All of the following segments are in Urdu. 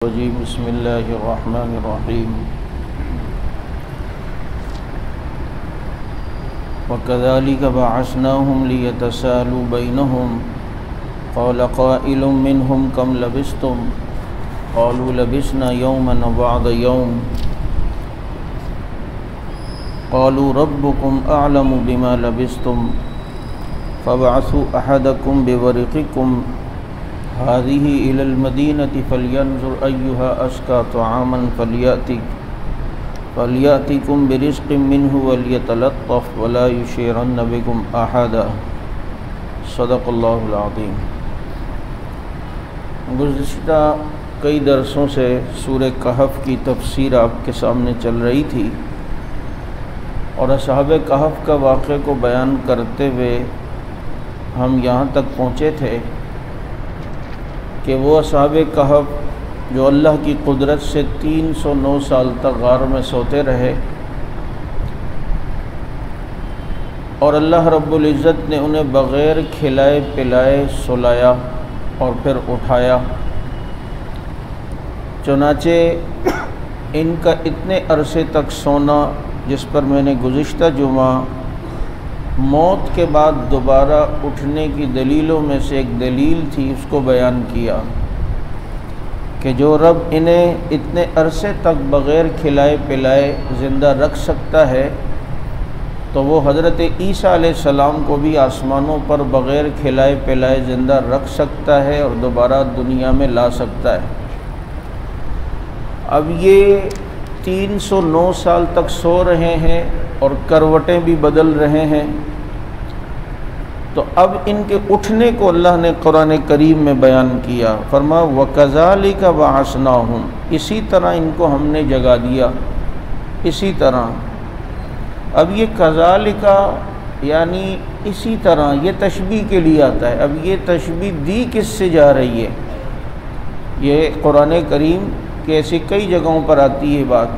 بسم اللہ الرحمن الرحیم وَكَذَلِكَ بَعَثْنَاهُمْ لِيَتَسَالُوا بَيْنَهُمْ قَالَ قَائِلٌ مِّنْهُمْ كَمْ لَبِثْتُمْ قَالُوا لَبِثْنَا يَوْمًا أَوْ بَعْضَ يَوْمٍ قَالُوا رَبُّكُمْ أَعْلَمُ بِمَا لَبِثْتُمْ فَابْعَثُوا أَحَدَكُمْ بِوَرِقِكُمْ هذه إلى المدينة فلينظر أيها أزكى طعاما فليأتكم برزق منه وليتلطف ولا يشعرن بكم أحدا صدق اللہ العظیم۔ گزشتہ کئی درسوں سے سورہ کہف کی تفسیر آپ کے سامنے چل رہی تھی اور اصحاب کہف کا واقعے کو بیان کرتے ہوئے ہم یہاں تک پہنچے تھے کہ وہ اصحاب کہف جو اللہ کی قدرت سے 309 سال تک غار میں سوتے رہے اور اللہ رب العزت نے انہیں بغیر کھلائے پلائے سلایا اور پھر اٹھایا۔ چنانچہ ان کا اتنے عرصے تک سونا، جس پر میں نے گزشتہ جمعہ موت کے بعد دوبارہ اٹھنے کی دلیلوں میں سے ایک دلیل تھی، اس کو بیان کیا کہ جو رب انہیں اتنے عرصے تک بغیر کھلائے پلائے زندہ رکھ سکتا ہے تو وہ حضرت عیسیٰ علیہ السلام کو بھی آسمانوں پر بغیر کھلائے پلائے زندہ رکھ سکتا ہے اور دوبارہ دنیا میں لا سکتا ہے۔ اب یہ 309 سال تک سو رہے ہیں اور کروٹیں بھی بدل رہے ہیں، تو اب ان کے اٹھنے کو اللہ نے قرآن کریم میں بیان کیا۔ فرمایا وَكَذَلِكَ بَعَثْنَاهُمْ، اسی طرح ان کو ہم نے جگا دیا، اسی طرح۔ اب یہ کذالک یعنی اسی طرح، یہ تشبیہ کے لیے آتا ہے۔ اب یہ تشبیہ دی کس سے جا رہی ہے؟ یہ قرآن کریم کے ایسی کئی جگہوں پر آتی ہے بات۔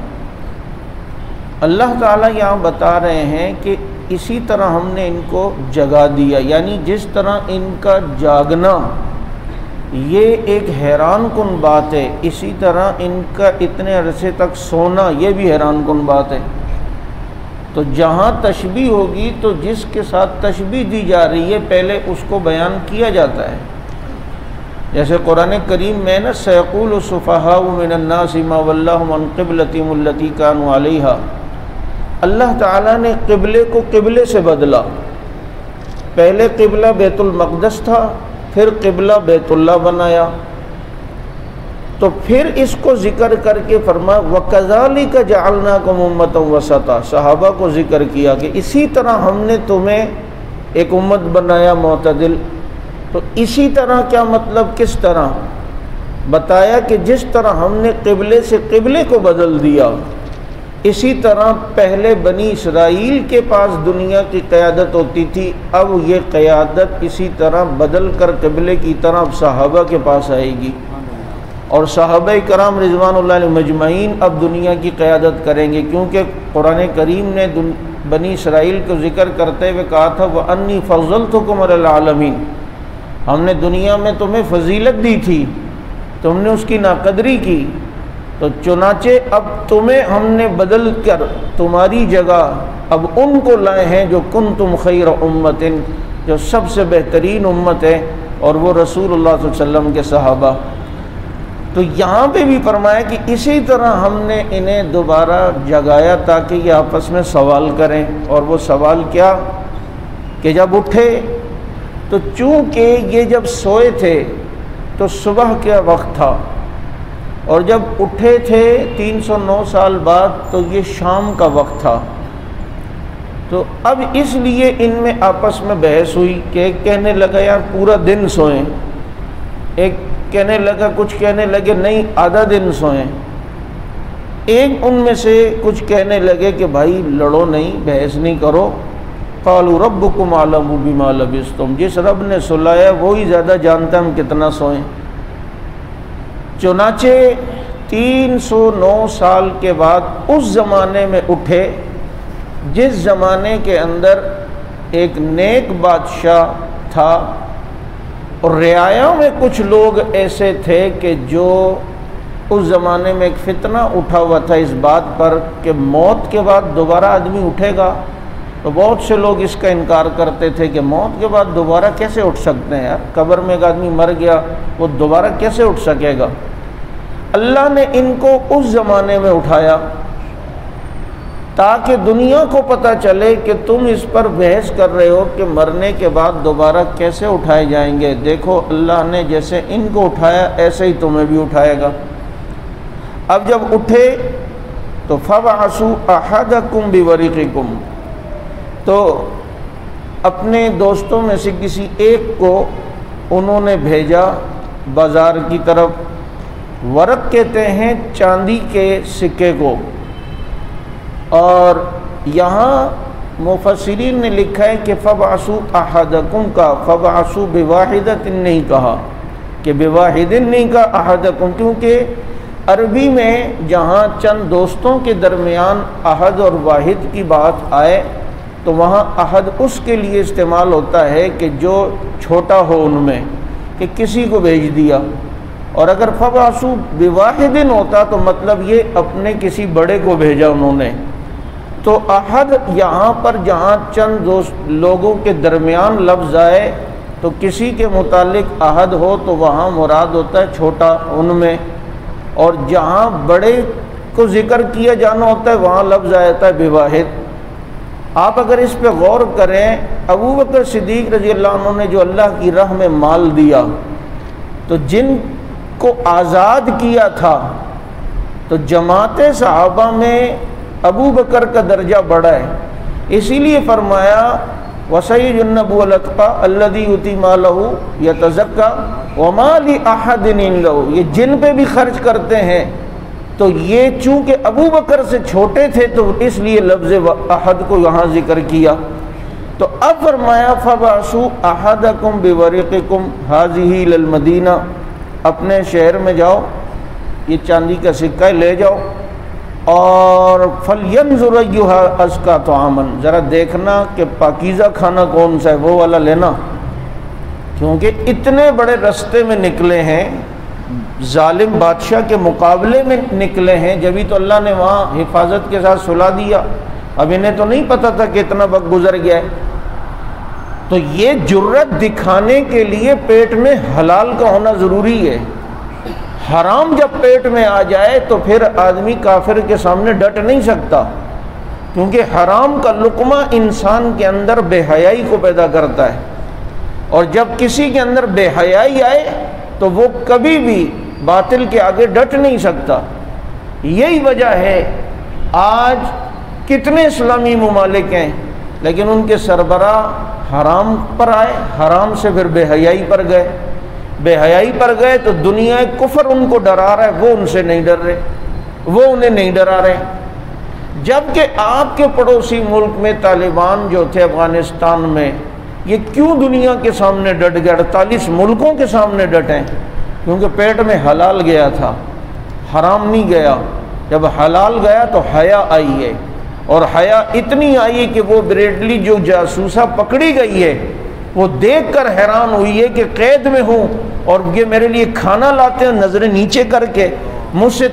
اللہ تعالیٰ یہاں بتا رہے ہیں کہ اسی طرح ہم نے ان کو جگا دیا، یعنی جس طرح ان کا جاگنا یہ ایک حیران کن بات ہے، اسی طرح ان کا اتنے عرصے تک سونا یہ بھی حیران کن بات ہے۔ تو جہاں تشبیہ ہوگی تو جس کے ساتھ تشبیہ دی جا رہی ہے پہلے اس کو بیان کیا جاتا ہے۔ جیسے قرآن کریم میں نا سَيَقُولُ السُّفَهَاءُ مِنَ النَّاسِ مَا وَلَّاهُمْ عَنْ قِبْلَتِهِمُ الَّتِي كَانُوا عَلَيْهَا، اللہ تعالیٰ نے قبلے کو قبلے سے بدلا۔ پہلے قبلہ بیت المقدس تھا، پھر قبلہ بیت اللہ بنایا، تو پھر اس کو ذکر کر کے فرمایا وَكَذَلِكَ جَعَلْنَاكُمْ أُمَّةً وَسَطًا، صحابہ کو ذکر کیا کہ اسی طرح ہم نے تمہیں ایک امت بنایا معتدل۔ تو اسی طرح کیا مطلب، کس طرح؟ بتایا کہ جس طرح ہم نے قبلے سے قبلے کو بدل دیا، اسی طرح پہلے بنی اسرائیل کے پاس دنیا کی قیادت ہوتی تھی، اب یہ قیادت اسی طرح بدل کر قبلے کی طرح صحابہ کے پاس آئے گی، اور صحابہ کرام رضوان اللہ علیہم مجمعین اب دنیا کی قیادت کریں گے، کیونکہ قرآن کریم نے بنی اسرائیل کو ذکر کرتے ہوئے کہا تھا وَأَنِّي فَضَّلْتُكُمْ عَلَى الْعَالَمِينَ، ہم نے دنیا میں تمہیں فضیلت دی تھی، تم نے اس کی ناقدری کی، تو چنانچہ اب تمہیں ہم نے بدل کر تمہاری جگہ اب ان کو لائے ہیں جو کنتم خیر امت، جو سب سے بہترین امت ہے، اور وہ رسول اللہ صلی اللہ علیہ وسلم کے صحابہ۔ تو یہاں پہ بھی فرمایا کہ اسی طرح ہم نے انہیں دوبارہ جگایا تاکہ یہ آپس میں سوال کریں، اور وہ سوال کیا کہ جب اٹھے تو چونکہ یہ جب سوئے تھے تو صبح کا وقت تھا، اور جب اٹھے تھے 309 سال بعد تو یہ شام کا وقت تھا، تو اب اس لیے ان میں آپس میں بحث ہوئی کہ ایک کہنے لگا یار پورا دن سوئیں، ایک کہنے لگا، کچھ کہنے لگے نہیں آدھا دن سوئیں، ایک ان میں سے کچھ کہنے لگے کہ بھائی لڑو نہیں، بحث نہیں کرو، قالوا ربکم اعلم بما لبثتم، جس رب نے سلایا وہی زیادہ جانتا ہم کتنا سوئیں۔ چنانچہ 309 سال کے بعد اس زمانے میں اٹھے جس زمانے کے اندر ایک نیک بادشاہ تھا اور رعایا میں کچھ لوگ ایسے تھے کہ جو اس زمانے میں ایک فتنہ اٹھا ہوا تھا اس بات پر کہ موت کے بعد دوبارہ آدمی اٹھے گا، تو بہت سے لوگ اس کا انکار کرتے تھے کہ موت کے بعد دوبارہ کیسے اٹھ سکتے ہیں یار، قبر میں ایک آدمی مر گیا وہ دوبارہ کیسے اٹھ سکے گا۔ اللہ نے ان کو اس زمانے میں اٹھایا تاکہ دنیا کو پتہ چلے کہ تم اس پر بحث کر رہے ہو کہ مرنے کے بعد دوبارہ کیسے اٹھائے جائیں گے، دیکھو اللہ نے جیسے ان کو اٹھایا ایسے ہی تمہیں بھی اٹھائے گا۔ اب جب اٹھے تو فَبْعَثُوا أَحَدَكُمْ بِوَرِقِكُمْ، تو اپنے دوستوں میں سے کسی ایک کو انہوں نے بھیجا بازار کی طرف۔ ورق کہتے ہیں چاندی کے سکے کو، اور یہاں مفسرین نے لکھا ہے کہ فَبْعَثُوا أَحَدَكُمْ کا فَبْعَثُوا بِوَاحِدَةٍ نہیں کہا، کہ بِوَاحِدٍ نہیں کہا أَحَدَكُمْ، کیونکہ عربی میں جہاں چند دوستوں کے درمیان احد اور واحد کی بات آئے تو وہاں احد اس کے لیے استعمال ہوتا ہے کہ جو چھوٹا ہو ان میں، کہ کسی کو بھیج دیا، اور اگر فَبْعَثُوا بِوَاحِدٍ ہوتا تو مطلب یہ اپنے کسی بڑے کو بھیجا انہوں نے۔ تو احد یہاں پر جہاں چند دوست لوگوں کے درمیان لفظ آئے تو کسی کے متعلق احد ہو تو وہاں مراد ہوتا ہے چھوٹا ان میں، اور جہاں بڑے کو ذکر کیا جانا ہوتا ہے وہاں لفظ آتا ہے بواحد۔ آپ اگر اس پہ غور کریں، ابو بکر صدیق رضی اللہ عنہ نے جو اللہ کی راہ میں مال دیا، تو جن کو آزاد کیا تھا تو جماعت صحابہ میں ابو بکر کا درجہ بڑا ہے، اسی لیے فرمایا وَسَيُجَنَّبُهُ الْأَتْقَى الَّذِي يُؤْتِي مَالَهُ يَتَزَكَّى وَمَا لِأَحَدٍ عِندَهُ، یہ جن پہ بھی خرچ کرتے ہیں تو یہ چونکہ ابو بکر سے چھوٹے تھے تو اس لیے لفظ احد کو یہاں ذکر کیا۔ تو اب فرمایا فَبْعَثُوا أَحَدَكُمْ بِوَرِقِكُمْ هَٰذِهِ إِلَى الْمَدِينَةِ، اپنے شہر میں جاؤ، یہ چاندی کا سکہ لے جاؤ، اور فَلْيَنْظُرْ أَيُّهَا أَزْكَىٰ طَعَامًا، ذرا دیکھنا کہ پاکیزہ کھانا کون سا ہے، وہ والا لینا، کیونکہ اتنے بڑے رستے میں نکلے ہیں، ظالم بادشاہ کے مقابلے میں نکلے ہیں، جبھی تو اللہ نے وہاں حفاظت کے ساتھ سلا دیا، اب انہیں تو نہیں پتہ تھا کہ اتنا وقت گزر گیا ہے۔ تو یہ جرت دکھانے کے لیے پیٹ میں حلال کا ہونا ضروری ہے، حرام جب پیٹ میں آ جائے تو پھر آدمی کافر کے سامنے ڈٹ نہیں سکتا، کیونکہ حرام کا لقمہ انسان کے اندر بے حیائی کو پیدا کرتا ہے، اور جب کسی کے اندر بے حیائی آئے تو وہ کبھی بھی باطل کے آگے ڈٹ نہیں سکتا۔ یہی وجہ ہے آج کتنے اسلامی ممالک ہیں لیکن ان کے سربراہ حرام پر آئے، حرام سے پھر بے حیائی پر گئے، بے حیائی پر گئے تو دنیا کفر ان کو ڈرا رہا ہے، وہ ان سے نہیں ڈر رہے، وہ انہیں نہیں ڈرا رہے۔ جبکہ آپ کے پڑوسی ملک میں طالبان جو تھے افغانستان میں، یہ کیوں دنیا کے سامنے ڈٹ گئے، 48 ملکوں کے سامنے ڈٹیں؟ کیونکہ پیٹ میں حلال گیا تھا، حرام نہیں گیا۔ جب حلال گیا تو حیا آئی ہے، اور حیا اتنی آئی کہ وہ بریڈلی جو جاسوسہ پکڑی گئی ہے وہ دیکھ کر حیران ہوئی ہے کہ قید میں ہوں اور یہ میرے لیے کھانا لاتے ہیں نظریں نیچے کر کے، مجھ سے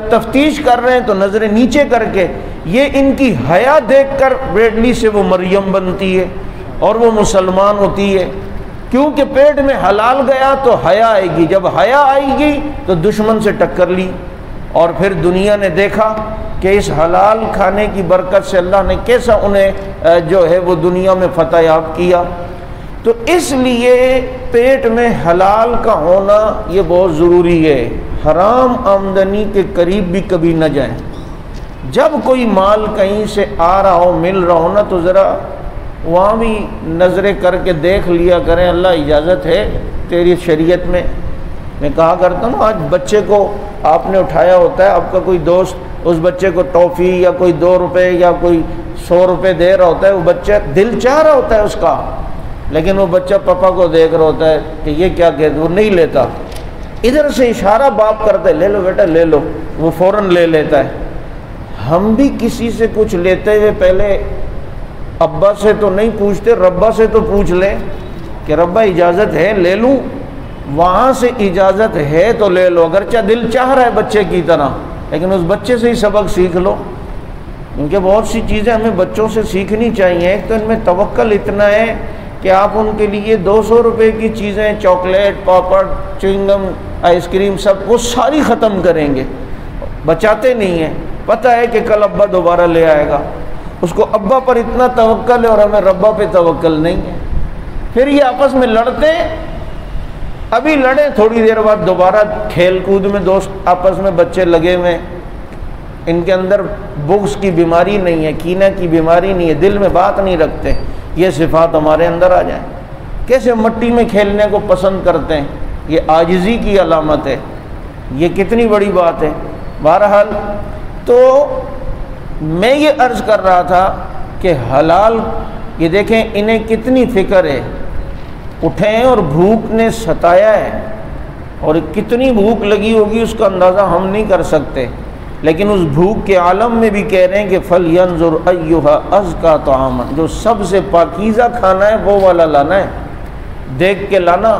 تفتیش کر رہے ہیں تو نظریں نیچے کر کے، یہ ان کی حیا دیکھ کر بریڈلی سے وہ مریم بنتی ہے اور وہ مسلمان ہوتی ہے۔ کیونکہ پیٹ میں حلال گیا تو حیا آئے گی، جب حیا آئے گی تو دشمن سے ٹکر لی، اور پھر دنیا نے دیکھا کہ اس حلال کھانے کی برکت سے اللہ نے کیسا انہیں جو ہے وہ دنیا میں فتح یاب کیا۔ تو اس لیے پیٹ میں حلال کا ہونا یہ بہت ضروری ہے، حرام آمدنی کے قریب بھی کبھی نہ جائیں۔ جب کوئی مال کہیں سے آ رہا ہو، مل رہا ہو نا، تو ذرا وہاں بھی نظریں کر کے دیکھ لیا کریں، اللہ اجازت ہے تیری شریعت میں۔ میں کہا کرتا ہوں آج بچے کو آپ نے اٹھایا ہوتا ہے، آپ کا کوئی دوست اس بچے کو ٹافی یا کوئی 2 روپے یا کوئی 100 روپے دے رہا ہوتا ہے، وہ بچہ دل چاہ رہا ہوتا ہے اس کا، لیکن وہ بچہ پاپا کو دیکھ رہا ہوتا ہے کہ یہ کیا کہتے، وہ نہیں لیتا، ادھر سے اشارہ باپ کرتا ہے، لے لو بیٹا لے لو، وہ فوراً لے لیتا ہے۔ ہم بھی کسی سے کچھ لیتے ہوئے پہلے ابا سے تو نہیں پوچھتے، ربا سے تو پوچھ لیں کہ ربا اجازت ہے لے لوں، وہاں سے اجازت ہے تو لے لو، اگرچہ دل چاہ رہا ہے بچے کی طرح، لیکن اس بچے سے ہی سبق سیکھ لو، کیونکہ بہت سی چیزیں ہمیں بچوں سے سیکھنی چاہیے۔ ایک تو ان میں توکل اتنا ہے کہ آپ ان کے لیے 200 روپے کی چیزیں، چاکلیٹ، پاپڑ، چوئنگم، آئس کریم، سب وہ ساری ختم کریں گے، بچاتے نہیں ہیں، پتہ ہے کہ کل ابا دوبارہ لے آئے گا، اس کو ابا پر اتنا توکل ہے اور ہمیں ربا پہ توکل نہیں ہے۔ پھر یہ آپس میں لڑتے، ابھی لڑیں، تھوڑی دیر بعد دوبارہ کھیل کود میں دوست آپس میں بچے لگے ہوئے، ان کے اندر بغض کی بیماری نہیں ہے، کینہ کی بیماری نہیں ہے، دل میں بات نہیں رکھتے، یہ صفات ہمارے اندر آ جائیں۔ کیسے مٹی میں کھیلنے کو پسند کرتے ہیں، یہ عاجزی کی علامت ہے، یہ کتنی بڑی بات ہے۔ بہرحال تو میں یہ عرض کر رہا تھا کہ حلال، یہ دیکھیں انہیں کتنی فکر ہے، اٹھے ہیں اور بھوک نے ستایا ہے، اور کتنی بھوک لگی ہوگی اس کا اندازہ ہم نہیں کر سکتے، لیکن اس بھوک کے عالم میں بھی کہہ رہے ہیں کہ فَلْيَنْظُرْ أَيُّهَا أَزْكَىٰ طَعَامًا، جو سب سے پاکیزہ کھانا ہے وہ والا لانا ہے، دیکھ کے لانا،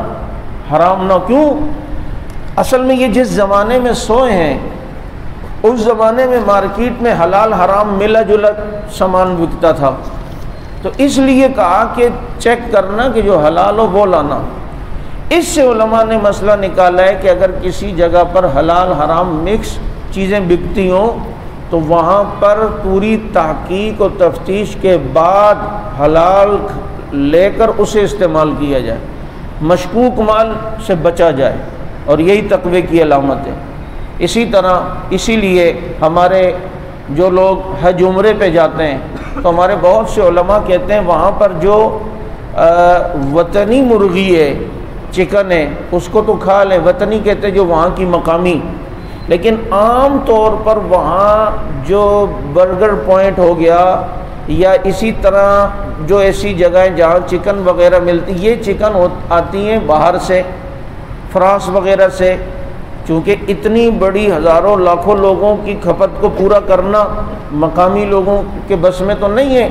حرام نہ۔ کیوں؟ اصل میں یہ جس زمانے میں سوئے ہیں، اس زمانے میں مارکیٹ میں حلال حرام ملا جلا سامان بکتا تھا، تو اس لیے کہا کہ چیک کرنا کہ جو حلال ہو وہ لانا۔ اس سے علماء نے مسئلہ نکالا ہے کہ اگر کسی جگہ پر حلال حرام مکس چیزیں بکتی ہوں تو وہاں پر پوری تحقیق و تفتیش کے بعد حلال لے کر اسے استعمال کیا جائے، مشکوک مال سے بچا جائے، اور یہی تقوی کی علامت ہے۔ اسی طرح اسی لیے ہمارے جو لوگ حج عمرے پہ جاتے ہیں تو ہمارے بہت سے علماء کہتے ہیں وہاں پر جو وطنی مرغی ہے، چکن ہے، اس کو تو کھا لیں، وطنی کہتے ہیں جو وہاں کی مقامی، لیکن عام طور پر وہاں جو برگر پوائنٹ ہو گیا یا اسی طرح جو ایسی جگہیں جہاں چکن وغیرہ ملتی، یہ چکن آتی ہیں باہر سے، فرانس وغیرہ سے، چونکہ اتنی بڑی ہزاروں لاکھوں لوگوں کی کھپت کو پورا کرنا مقامی لوگوں کے بس میں تو نہیں ہے،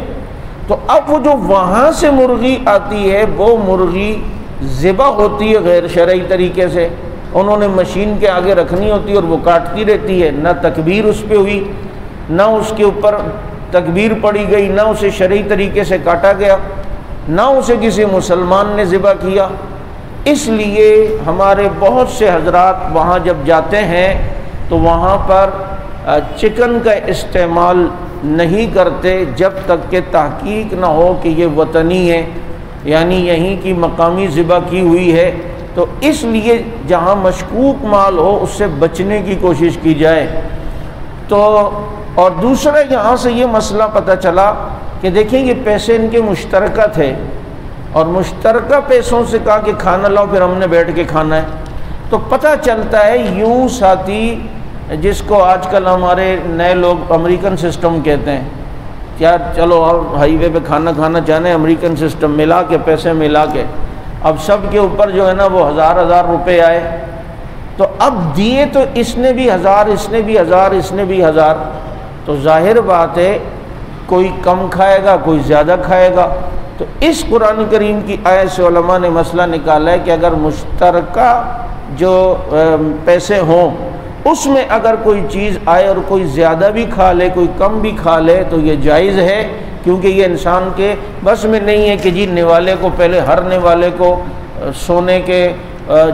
تو اب وہ جو وہاں سے مرغی آتی ہے وہ مرغی ذبح ہوتی ہے غیر شرعی طریقے سے، انہوں نے مشین کے آگے رکھنی ہوتی ہے اور وہ کاٹتی رہتی ہے، نہ تکبیر اس پہ ہوئی، نہ اس کے اوپر تکبیر پڑی گئی، نہ اسے شرعی طریقے سے کاٹا گیا، نہ اسے کسی مسلمان نے ذبح کیا۔ اس لیے ہمارے بہت سے حضرات وہاں جب جاتے ہیں تو وہاں پر چکن کا استعمال نہیں کرتے جب تک کہ تحقیق نہ ہو کہ یہ وطنی ہے، یعنی یہیں کی مقامی ذبح کی ہوئی ہے۔ تو اس لیے جہاں مشکوک مال ہو اس سے بچنے کی کوشش کی جائے۔ تو اور دوسرا یہاں سے یہ مسئلہ پتہ چلا کہ دیکھیں یہ پیسے ان کے مشترکہ تھے، اور مشترکہ پیسوں سے کہا کہ کھانا لاؤ، پھر ہم نے بیٹھ کے کھانا ہے، تو پتہ چلتا ہے یوں ساتھی، جس کو آج کل ہمارے نئے لوگ امریکن سسٹم کہتے ہیں، کیا چلو اور ہائی وے پہ کھانا کھانا چاہتے ہیں، امریکن سسٹم ملا کے پیسے ملا کے، اب سب کے اوپر جو ہے نا وہ ہزار روپے آئے، تو اب دیے تو اس نے بھی 1000، اس نے بھی 1000، اس نے بھی 1000، تو ظاہر بات ہے کوئی کم کھائے گا کوئی زیادہ کھائے گا۔ تو اس قرآن کریم کی آیت سے علماء نے مسئلہ نکالا ہے کہ اگر مشترکہ جو پیسے ہوں اس میں اگر کوئی چیز آئے اور کوئی زیادہ بھی کھا لے کوئی کم بھی کھا لے تو یہ جائز ہے، کیونکہ یہ انسان کے بس میں نہیں ہے کہ جی نوالے کو پہلے ہر نوالے کو سونے کے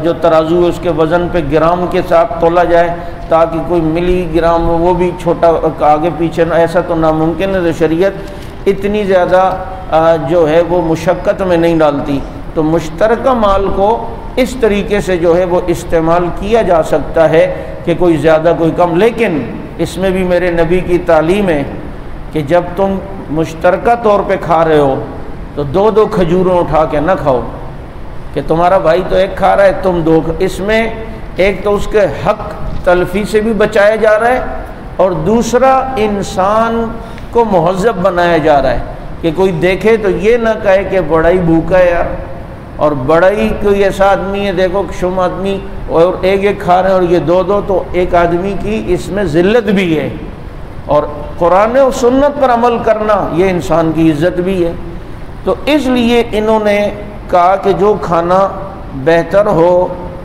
جو ترازو ہے اس کے وزن پہ گرام کے ساتھ تولا جائے تاکہ کوئی ملی گرام وہ بھی چھوٹا آگے پیچھے نہ، ایسا تو ناممکن ہے، تو شریعت اتنی زیادہ جو ہے وہ مشقت میں نہیں ڈالتی۔ تو مشترکہ مال کو اس طریقے سے جو ہے وہ استعمال کیا جا سکتا ہے کہ کوئی زیادہ کوئی کم، لیکن اس میں بھی میرے نبی کی تعلیم ہے کہ جب تم مشترکہ طور پہ کھا رہے ہو تو 2 کھجوروں اٹھا کے نہ کھاؤ کہ تمہارا بھائی تو ایک کھا رہا ہے تم 2، اس میں ایک تو اس کے حق تلفی سے بھی بچایا جا رہا ہے، اور دوسرا انسان کو مہذب بنایا جا رہا ہے کہ کوئی دیکھے تو یہ نہ کہے کہ بڑا ہی بھوکا ہے یار، اور بڑا ہی کوئی ایسا آدمی ہے دیکھو شم آدمی اور ایک کھا رہے ہیں اور یہ 2، تو ایک آدمی کی اس میں ذلت بھی ہے، اور قرآن و سنت پر عمل کرنا یہ انسان کی عزت بھی ہے۔ تو اس لیے انہوں نے کہا کہ جو کھانا بہتر ہو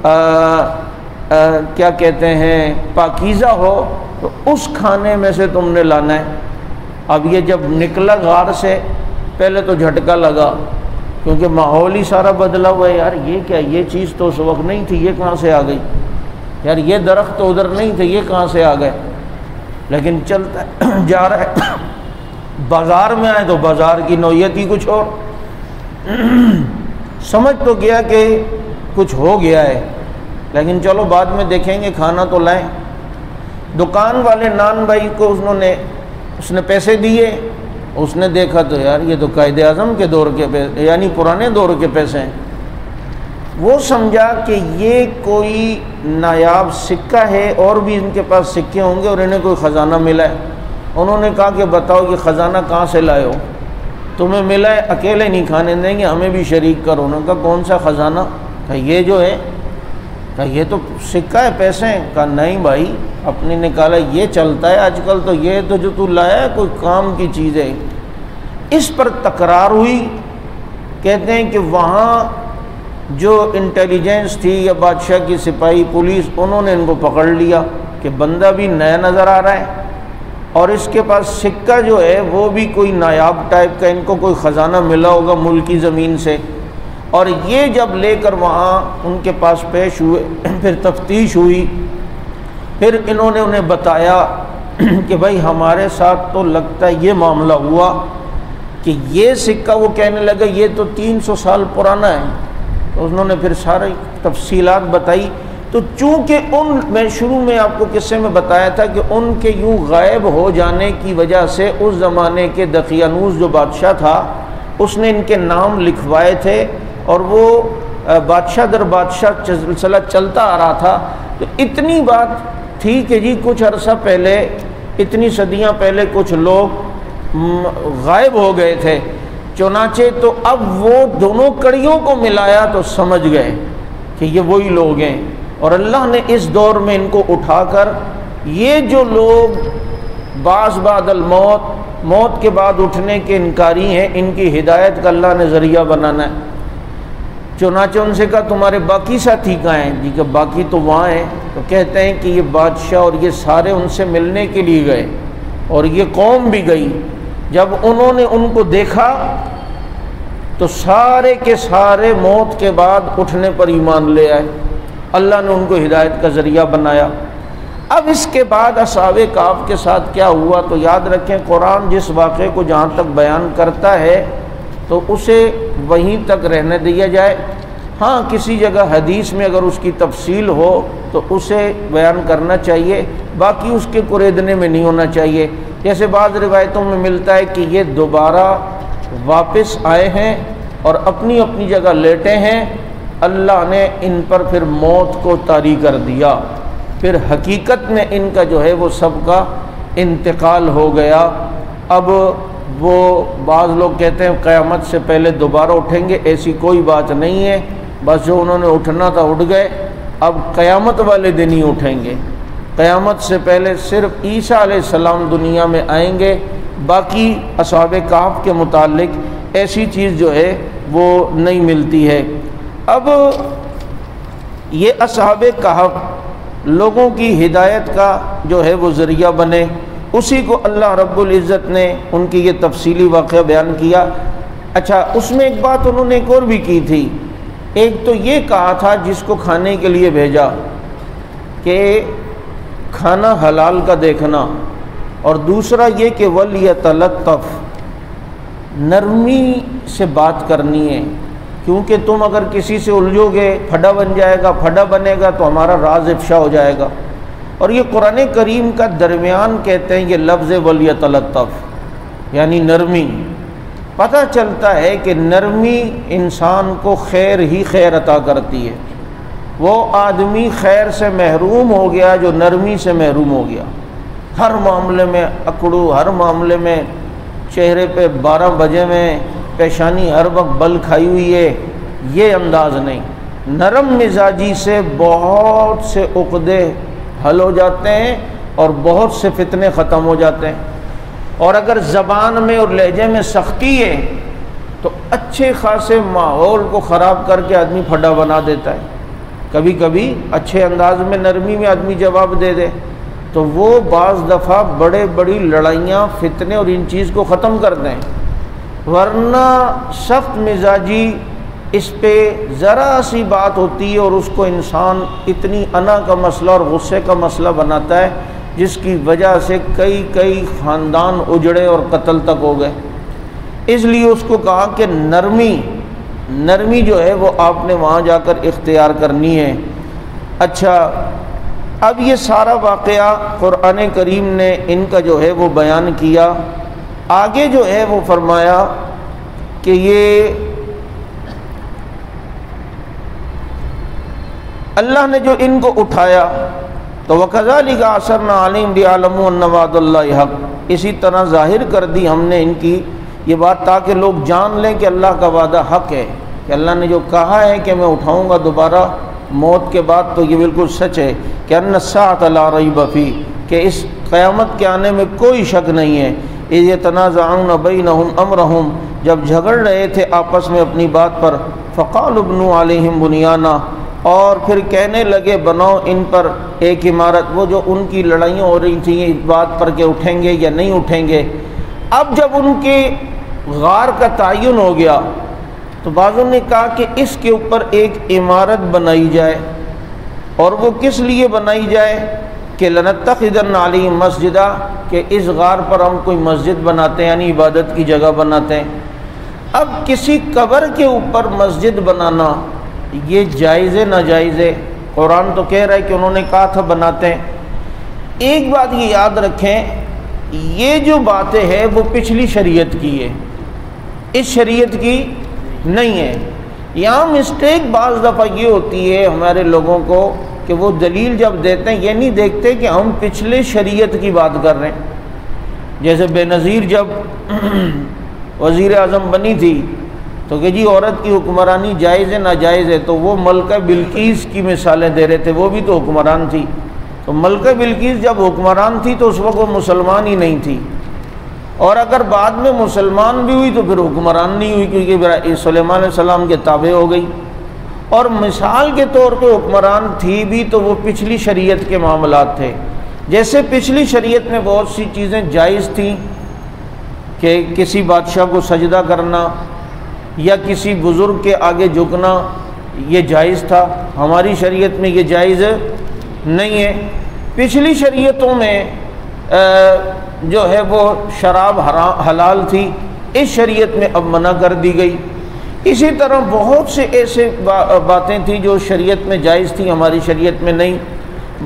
کیا کہتے ہیں پاکیزہ ہو تو اس کھانے میں سے تم نے لانا ہے۔ اب یہ جب نکلا غار سے پہلے تو جھٹکا لگا، کیونکہ ماحول ہی سارا بدلا ہوا ہے، یار یہ کیا، یہ چیز تو اس وقت نہیں تھی، یہ کہاں سے آ گئی، یار یہ درخت تو ادھر نہیں تھے، یہ کہاں سے آ گئے۔ لیکن چلتا جا رہا ہے، بازار میں آئے تو بازار کی نوعیت ہی کچھ اور، سمجھ تو گیا کہ کچھ ہو گیا ہے، لیکن چلو بعد میں دیکھیں گے، کھانا تو لائیں۔ دکان والے نان بھائی کو اس نے پیسے دیے، اس نے دیکھا تو یار یہ تو قائد اعظم کے دور کے پیسے، یعنی پرانے دور کے پیسے ہیں۔ وہ سمجھا کہ یہ کوئی نایاب سکہ ہے، اور بھی ان کے پاس سکے ہوں گے اور انہیں کوئی خزانہ ملا ہے۔ انہوں نے کہا کہ بتاؤ یہ خزانہ کہاں سے لائے ہو، تمہیں ملا ہے، اکیلے نہیں کھانے دیں گے، ہمیں بھی شریک کرو۔ انہوں نے کہا کون سا خزانہ؟ کہا یہ جو ہے، کہا یہ تو سکہ ہے، پیسے ہیں۔ کہا نہیں بھائی، اپنی نکالا، یہ چلتا ہے آج کل، تو یہ تو جو تو لایا ہے کوئی کام کی چیز ہے۔ اس پر تکرار ہوئی۔ کہتے ہیں کہ وہاں جو انٹیلیجنس تھی یا بادشاہ کی سپاہی پولیس، انہوں نے ان کو پکڑ لیا کہ بندہ بھی نیا نظر آ رہا ہے اور اس کے پاس سکہ جو ہے وہ بھی کوئی نایاب ٹائپ کا، ان کو کوئی خزانہ ملا ہوگا ملکی زمین سے۔ اور یہ جب لے کر وہاں ان کے پاس پیش ہوئے، پھر تفتیش ہوئی، پھر انہوں نے انہیں بتایا کہ بھائی ہمارے ساتھ تو لگتا ہے یہ معاملہ ہوا کہ یہ سکہ، وہ کہنے لگا یہ تو 300 سال پرانا ہے۔ تو انہوں نے پھر ساری تفصیلات بتائی۔ تو چونکہ میں شروع میں آپ کو قصے میں بتایا تھا کہ ان کے یوں غائب ہو جانے کی وجہ سے اس زمانے کے دقیانوس جو بادشاہ تھا اس نے ان کے نام لکھوائے تھے، اور وہ بادشاہ در بادشاہ سلسلہ چلتا آ رہا تھا۔ تو اتنی بات تھی کہ جی کچھ عرصہ پہلے، اتنی صدیاں پہلے کچھ لوگ غائب ہو گئے تھے، چنانچہ تو اب وہ دونوں کڑیوں کو ملایا تو سمجھ گئے کہ یہ وہی لوگ ہیں۔ اور اللہ نے اس دور میں ان کو اٹھا کر، یہ جو لوگ بعض بعد الموت، موت کے بعد اٹھنے کے انکاری ہیں، ان کی ہدایت کا اللہ نے ذریعہ بنانا ہے۔ چنانچہ ان سے کہا تمہارے باقی ساتھی کہاں ہیں؟ جی کہ باقی تو وہاں ہیں۔ تو کہتے ہیں کہ یہ بادشاہ اور یہ سارے ان سے ملنے کے لیے گئے، اور یہ قوم بھی گئی۔ جب انہوں نے ان کو دیکھا تو سارے کے سارے موت کے بعد اٹھنے پر ایمان لے آئے، اللہ نے ان کو ہدایت کا ذریعہ بنایا۔ اب اس کے بعد اصحاب کہف کے ساتھ کیا ہوا، تو یاد رکھیں قرآن جس واقعے کو جہاں تک بیان کرتا ہے تو اسے وہیں تک رہنے دیا جائے۔ ہاں کسی جگہ حدیث میں اگر اس کی تفصیل ہو تو اسے بیان کرنا چاہیے، باقی اس کے قریدنے میں نہیں ہونا چاہیے۔ جیسے بعض روایتوں میں ملتا ہے کہ یہ دوبارہ واپس آئے ہیں اور اپنی اپنی جگہ لیٹے ہیں، اللہ نے ان پر پھر موت کو طاری کر دیا، پھر حقیقت میں ان کا جو ہے وہ سب کا انتقال ہو گیا۔ اب وہ بعض لوگ کہتے ہیں قیامت سے پہلے دوبارہ اٹھیں گے، ایسی کوئی بات نہیں ہے، بس جو انہوں نے اٹھنا تھا اٹھ گئے، اب قیامت والے دن ہی اٹھیں گے۔ قیامت سے پہلے صرف عیسیٰ علیہ السلام دنیا میں آئیں گے، باقی اصحاب کہف کے متعلق ایسی چیز جو ہے وہ نہیں ملتی ہے۔ اب یہ اصحاب کہف لوگوں کی ہدایت کا جو ہے وہ ذریعہ بنے، اسی کو اللہ رب العزت نے ان کی یہ تفصیلی واقعہ بیان کیا۔ اچھا، اس میں ایک بات انہوں نے ایک اور بھی کی تھی۔ ایک تو یہ کہا تھا جس کو کھانے کے لیے بھیجا کہ کھانا حلال کا دیکھنا، اور دوسرا یہ کہ وَلْيَتَلَطَّفْ، نرمی سے بات کرنی ہے، کیونکہ تم اگر کسی سے الجھو گے پھڈا بن جائے گا، پھڈا بنے گا تو ہمارا راز افشا ہو جائے گا۔ اور یہ قرآن کریم کا درمیان کہتے ہیں یہ لفظ وَلْيَتَلَطَّفْ، یعنی نرمی۔ پتہ چلتا ہے کہ نرمی انسان کو خیر ہی خیر عطا کرتی ہے۔ وہ آدمی خیر سے محروم ہو گیا جو نرمی سے محروم ہو گیا۔ ہر معاملے میں اکڑو، ہر معاملے میں چہرے پہ 12 بجے میں پیشانی ہر وقت بل کھائی ہوئی ہے، یہ انداز نہیں۔ نرم مزاجی سے بہت سے عقدے حل ہو جاتے ہیں اور بہت سے فتنے ختم ہو جاتے ہیں۔ اور اگر زبان میں اور لہجے میں سختی ہے تو اچھے خاصے ماحول کو خراب کر کے آدمی پھڈا بنا دیتا ہے۔ کبھی کبھی اچھے انداز میں نرمی میں آدمی جواب دے دے تو وہ بعض دفعہ بڑی لڑائیاں فتنے اور ان چیز کو ختم کر دیں، ورنہ سخت مزاجی اس پہ ذرا سی بات ہوتی ہے اور اس کو انسان اتنی انا کا مسئلہ اور غصے کا مسئلہ بناتا ہے جس کی وجہ سے کئی خاندان اجڑے اور قتل تک ہو گئے۔ اس لیے اس کو کہا کہ نرمی جو ہے وہ آپ نے وہاں جا کر اختیار کرنی ہے۔ اچھا، اب یہ سارا واقعہ قرآن کریم نے ان کا جو ہے وہ بیان کیا۔ آگے جو ہے وہ فرمایا کہ یہ اللہ نے جو ان کو اٹھایا تو وَكَذَلِكَ أَعْثَرْنَا عَلَيْهِمْ لِيَعْلَمُوا أَنَّ وَعْدَ اللَّهِ حَقٌّ، اسی طرح ظاہر کر دی ہم نے ان کی یہ بات تاکہ لوگ جان لیں کہ اللہ کا وعدہ حق ہے، کہ اللہ نے جو کہا ہے کہ میں اٹھاؤں گا دوبارہ موت کے بعد تو یہ بالکل سچ ہے، کہ أَنَّ السَّاعَةَ لَا رَيْبَ فِيهِ، کہ اس قیامت کے آنے میں کوئی شک نہیں ہے۔ اِذْ يَتَنَازَعُونَ بَيْنَهُمْ أَمْرَهُمْ، جب جھگڑ رہے تھے آپس میں اپنی بات پر، فَقَالُوا ابْنُوا عَلَيْهِمْ بُنْيَانًا، اور پھر کہنے لگے بناؤ ان پر ایک عمارت۔ وہ جو ان کی لڑائیاں ہو رہی تھیں اس بات پر کہ اٹھیں گے یا نہیں اٹھیں گے، اب جب ان کے غار کا تعین ہو گیا تو بعضوں نے کہا کہ اس کے اوپر ایک عمارت بنائی جائے، اور وہ کس لیے بنائی جائے کہ لَنَتَّخِذَنَّ عَلَيْهِمْ مَسْجِدًا، کہ اس غار پر ہم کوئی مسجد بناتے ہیں، یعنی عبادت کی جگہ بناتے ہیں۔ اب کسی قبر کے اوپر مسجد بنانا یہ جائز ہے ناجائز ہے؟ قرآن تو کہہ رہا ہے کہ انہوں نے کہا تھا بناتے ہیں۔ ایک بات یہ یاد رکھیں، یہ جو باتیں ہیں وہ پچھلی شریعت کی ہے، اس شریعت کی نہیں ہے۔ یہاں مسٹیک بعض دفعہ یہ ہوتی ہے ہمارے لوگوں کو کہ وہ دلیل جب دیتے ہیں یہ نہیں دیکھتے کہ ہم پچھلے شریعت کی بات کر رہے ہیں۔ جیسے بے نظیر جب وزیر اعظم بنی تھی تو کہ جی عورت کی حکمرانی جائز ہے ناجائز ہے، تو وہ ملکہ بلقیس کی مثالیں دے رہے تھے، وہ بھی تو حکمران تھی۔ تو ملکہ بلقیس جب حکمران تھی تو اس وقت وہ مسلمان ہی نہیں تھی، اور اگر بعد میں مسلمان بھی ہوئی تو پھر حکمران نہیں ہوئی، کیونکہ سلیمان علیہ السلام کے تابع ہو گئی۔ اور مثال کے طور پہ حکمران تھی بھی تو وہ پچھلی شریعت کے معاملات تھے۔ جیسے پچھلی شریعت میں بہت سی چیزیں جائز تھیں کہ کسی بادشاہ کو سجدہ کرنا یا کسی بزرگ کے آگے جھکنا یہ جائز تھا، ہماری شریعت میں یہ جائز نہیں ہے۔ پچھلی شریعتوں میں جو ہے وہ شراب حلال تھی، اس شریعت میں اب منع کر دی گئی۔ اسی طرح بہت سے ایسے باتیں تھیں جو شریعت میں جائز تھیں، ہماری شریعت میں نہیں۔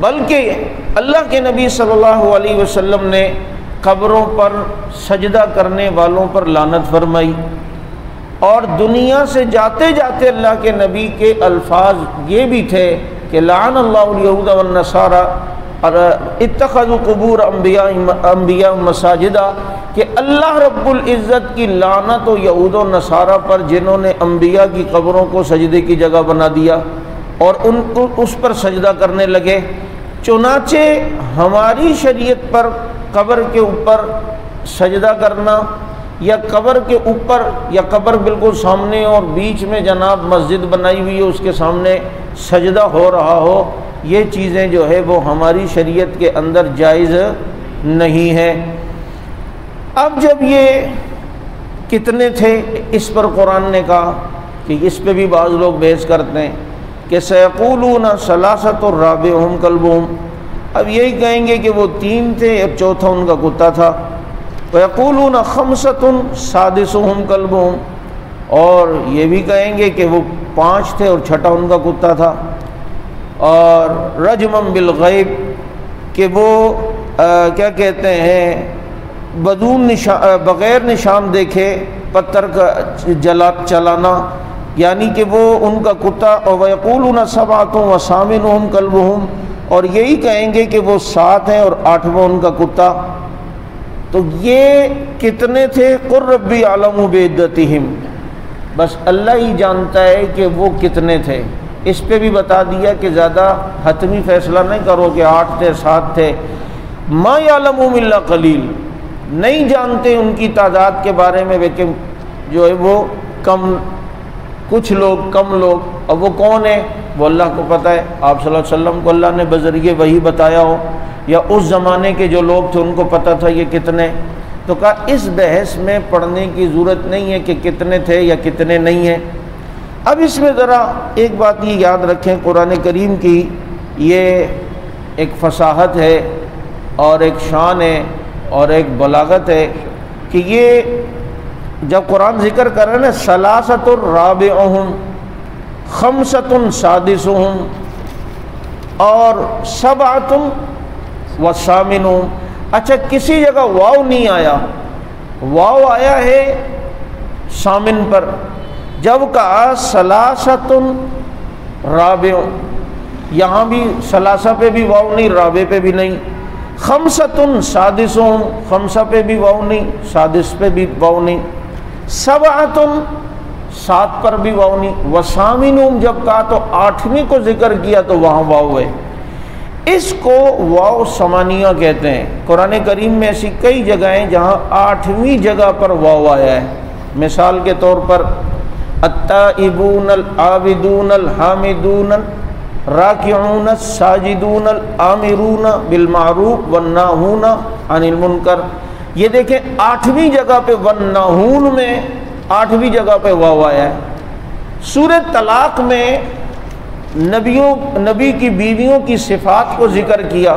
بلکہ اللہ کے نبی صلی اللہ علیہ وسلم نے قبروں پر سجدہ کرنے والوں پر لعنت فرمائی، اور دنیا سے جاتے جاتے اللہ کے نبی کے الفاظ یہ بھی تھے کہ لعن اللہ الیہود والنصارى اتخذوا قبور انبیاء مساجدہ، کہ اللہ رب العزت کی لعنت و یہود و نصارہ پر جنہوں نے انبیاء کی قبروں کو سجدے کی جگہ بنا دیا اور ان کو اس پر سجدہ کرنے لگے۔ چنانچہ ہماری شریعت پر قبر کے اوپر سجدہ کرنا یا قبر کے اوپر یا قبر بالکل سامنے اور بیچ میں جناب مسجد بنائی ہوئی ہے اس کے سامنے سجدہ ہو رہا ہو، یہ چیزیں جو ہے وہ ہماری شریعت کے اندر جائز نہیں ہے۔ اب جب یہ کتنے تھے اس پر قرآن نے کہا کہ اس پہ بھی بعض لوگ بحث کرتے ہیں کہ سیقولون ثلاثۃ رابعہم کلبہم، اب یہی کہیں گے کہ وہ 3 تھے اور چوتھا ان کا کتا تھا۔ وَيَقُولُونَ خَمْسَةٌ سَادِسُهُمْ كَلْبُهُمْ، اور یہ بھی کہیں گے کہ وہ 5 تھے اور چھٹا ان کا کتا تھا۔ اور رجمًا بالغیب، کہ وہ کیا کہتے ہیں بغیر نشان دیکھے پتھر کا چلانا، یعنی کہ وہ ان کا کتا۔ اور وَيَقُولُونَ سَبْعَةٌ وَثَامِنُهُمْ كَلْبُهُمْ، اور یہی کہیں گے کہ وہ 7 ہیں اور 8واں ان کا کتا۔ تو یہ کتنے تھے؟ قُل رَّبِّ أَعْلَمُ بِعِدَّتِهِمْ، بس اللہ ہی جانتا ہے کہ وہ کتنے تھے۔ اس پہ بھی بتا دیا کہ زیادہ حتمی فیصلہ نہیں کرو کہ 8 تھے 7 تھے۔ مَا يَعْلَمُهُمْ إِلَّا قَلِيلٌ، نہیں جانتے ان کی تعداد کے بارے میں لیکن جو ہے وہ کم، کچھ لوگ کم لوگ۔ اور وہ کون ہیں؟ وہ اللہ کو پتہ ہے، آپ صلی اللہ علیہ وسلم کو اللہ نے بذریعہ وحی بتایا ہو، یا اس زمانے کے جو لوگ تھے ان کو پتہ تھا یہ کتنے. تو کہا اس بحث میں پڑھنے کی ضرورت نہیں ہے کہ کتنے تھے یا کتنے نہیں ہیں. اب اس میں ذرا ایک بات یہ یاد رکھیں، قرآن کریم کی یہ ایک فصاحت ہے اور ایک شان ہے اور ایک بلاغت ہے کہ یہ جب قرآن ذکر کر رہے ہیں نا، ثلاثۃ رابعہم، خمسۃ سادسہم اور سبعۃ وثامنہم. اچھا کسی جگہ واو نہیں آیا، واو آیا ہے ثامن پر. جب کہا ثلاثۃ رابع، یہاں بھی ثلاثہ پہ بھی واو نہیں، رابع پہ بھی نہیں. خمسۃ سادسہم، خمسہ پہ بھی واو نہیں، سادس پہ بھی واو نہیں. سبعۃ، سات پر بھی واو نہیں. وثامنہم جب کہا تو آٹھویں کو ذکر کیا تو وہاں واو ہے. اس کو واو ثمانیہ کہتے ہیں. قرآن کریم میں ایسی کئی جگہیں جہاں آٹھویں جگہ پر واو آیا ہے. مثال کے طور پر التائبون العابدون الحامدون الراکعون الساجدون الآمرون بالمعروف والناہون عن المنکر. یہ دیکھیں آٹھویں جگہ پہ والناہون میں آٹھویں جگہ پہ واو آیا ہے. سورہ طلاق میں نبی کی بیویوں کی صفات کو ذکر کیا.